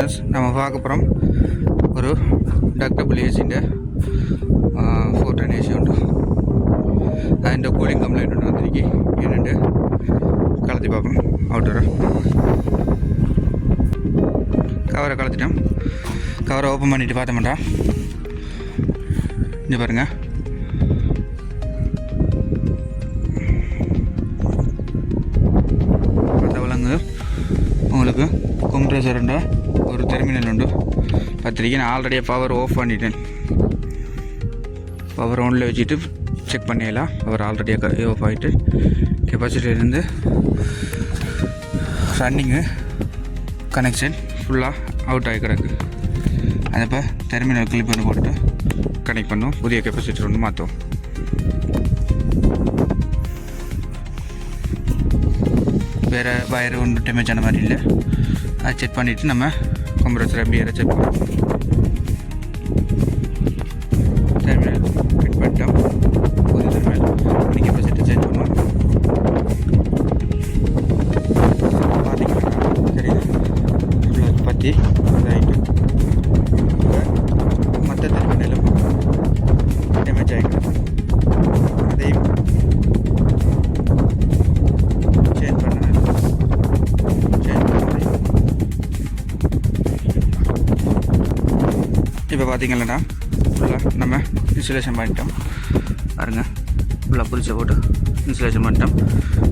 Listeners, நம்ம பார்க்க போகிறோம் ஒரு டக்டபிள் ஏசிൻ്റെ 410 AC ഉണ്ട്. അതിൻ്റെ കൂളിംഗ് കംപ്ലൈൻറ്റ് ഉണ്ട് വന്നിരിക്കും. എന്നിട്ട് കളത്തി பார்ப்போம். அவுட்டரை கவரை கலத்திட்டோம். கவரை ஓப்பன் பண்ணிவிட்டு பார்த்தோம்டா, இங்கே பாருங்கள், விளங்கு உங்களுக்கு கம்ப்ரஸருண்ட ஒரு டெர்மினல் உண்டு பார்த்துருக்கேன். நான் ஆல்ரெடியாக பவர் ஆஃப் பண்ணிட்டேன். பவர் ஆனில் வச்சுட்டு செக் பண்ணிடலாம். பவர் ஆல்ரெடியாக ஆஃப் ஆகிட்டு கெப்பாசிட்டியிலேருந்து ரன்னிங்கு கனெக்ஷன் ஃபுல்லாக அவுட் ஆகி கிடக்கு. அதை இப்போ டெர்மினல் கிளிப் பண்ணி போட்டு கனெக்ட் பண்ணுவோம். புதிய கெப்பாசிட்டர் ஒன்று மாற்றுவோம். வேறு வயர் ஒன்றும் டேமேஜ் ஆன மாதிரி இல்லை. அதை செக் பண்ணிவிட்டு நம்ம கம்ப்ரஸர் பியரை செக் பண்ணுவோம். டெர்மினல் ஃபிட் பண்ணிட்டோம். புதிய டெர்மினல் கெப்பாசிட்டி சேஞ்ச் பண்ணுவோம். பார்த்தீங்கன்னா தெரியுது இவ்வளோ பற்றி இதாகிட்டு மற்ற டெர்மினலும் டேமேஜ் ஆகிட்டு அதையும் சேஞ்ச் பண்ண இப்போ பார்த்தீங்கன்னா ஃபுல்லாக நம்ம இன்சுலேஷன் பண்ணிட்டோம். பாருங்கள், ஃபுல்லாக புதுசாக போட்டு இன்சுலேஷன் பண்ணிட்டோம்.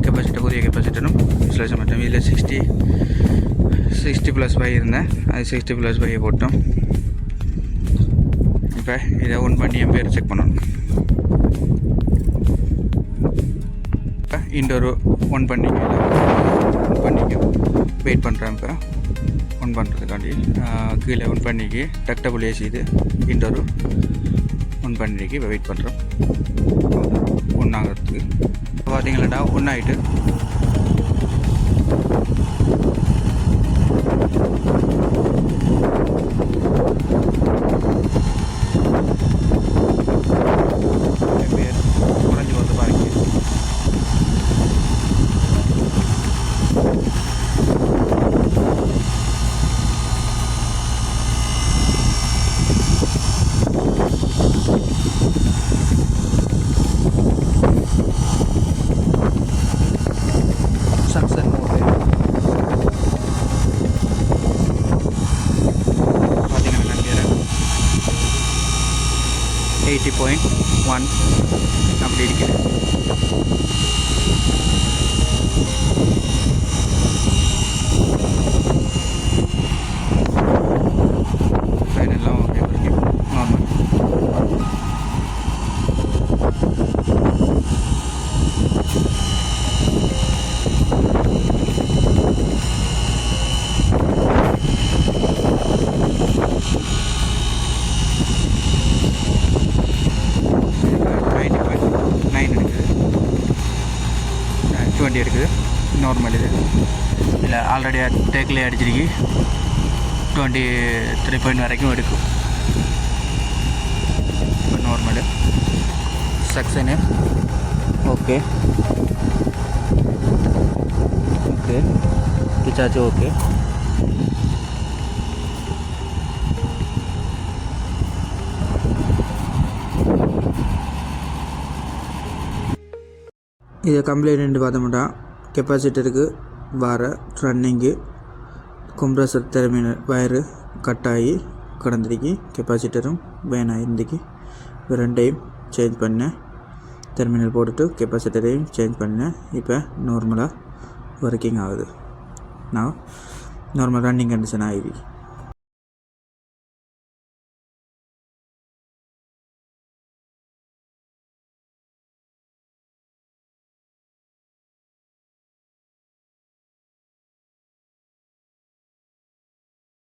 கெப்பாசிட்டர் புதிய கெப்பாசிட்டரும் இன்சுலேஷன் பண்ணிட்டோம். இதில் 60+5 இருந்தேன். அது 60+5 போட்டோம். இப்போ இதை ஒன் பண்ணி என் பேர் செக் பண்ணணும். இப்போ இன்டோர் ஒன் பண்ணிக்க வெயிட் பண்ணுறேன். இப்போ ஒன் பண்ணுறதுக்காண்டி கீழே ஒன் பண்ணிக்கு டக்டபிள் ஏசி இது இன்டோர் ஒன் பண்ணிக்கு இப்போ வெயிட் பண்ணுறோம் ஒன் ஆகிறதுக்கு. இப்போ பார்த்தீங்களாடா ஒன் ஆகிட்டு குறைஞ்சி வந்து பாருங்க. சக்சன் மோடு பார்த்தீங்கன்னா 80.1 அப்படி இருக்குது. ஃபைனெல்லாம் ஓகே வரைக்கும் நார்மல். இருக்குது நார்மல். இதில் ஆல்ரெடி டேக்கில் அடிச்சிருக்கு 23 வரைக்கும் எடுக்கும். இப்போ நார்மலு சக்சனு ஓகே ஓகே பிச்சாச்சு ஓகே. இதை கம்ப்ளைண்ட் பார்த்தோம்னா கெப்பாசிட்டருக்கு வர ரன்னிங்கு கம்ப்ரஸர் டெர்மினல் வயரு கட்டாகி கிடந்திருக்கு. கெப்பாசிட்டரும் வேன் ஆகிருந்துக்கு. இப்போ ரெண்டையும் சேஞ்ச் பண்ணேன். டெர்மினல் போட்டுட்டு கெப்பாசிட்டரையும் சேஞ்ச் பண்ணேன். இப்போ நார்மலாக ஒர்க்கிங் ஆகுது. நான் நார்மல் ரன்னிங் கண்டிஷன் ஆகிருக்கு.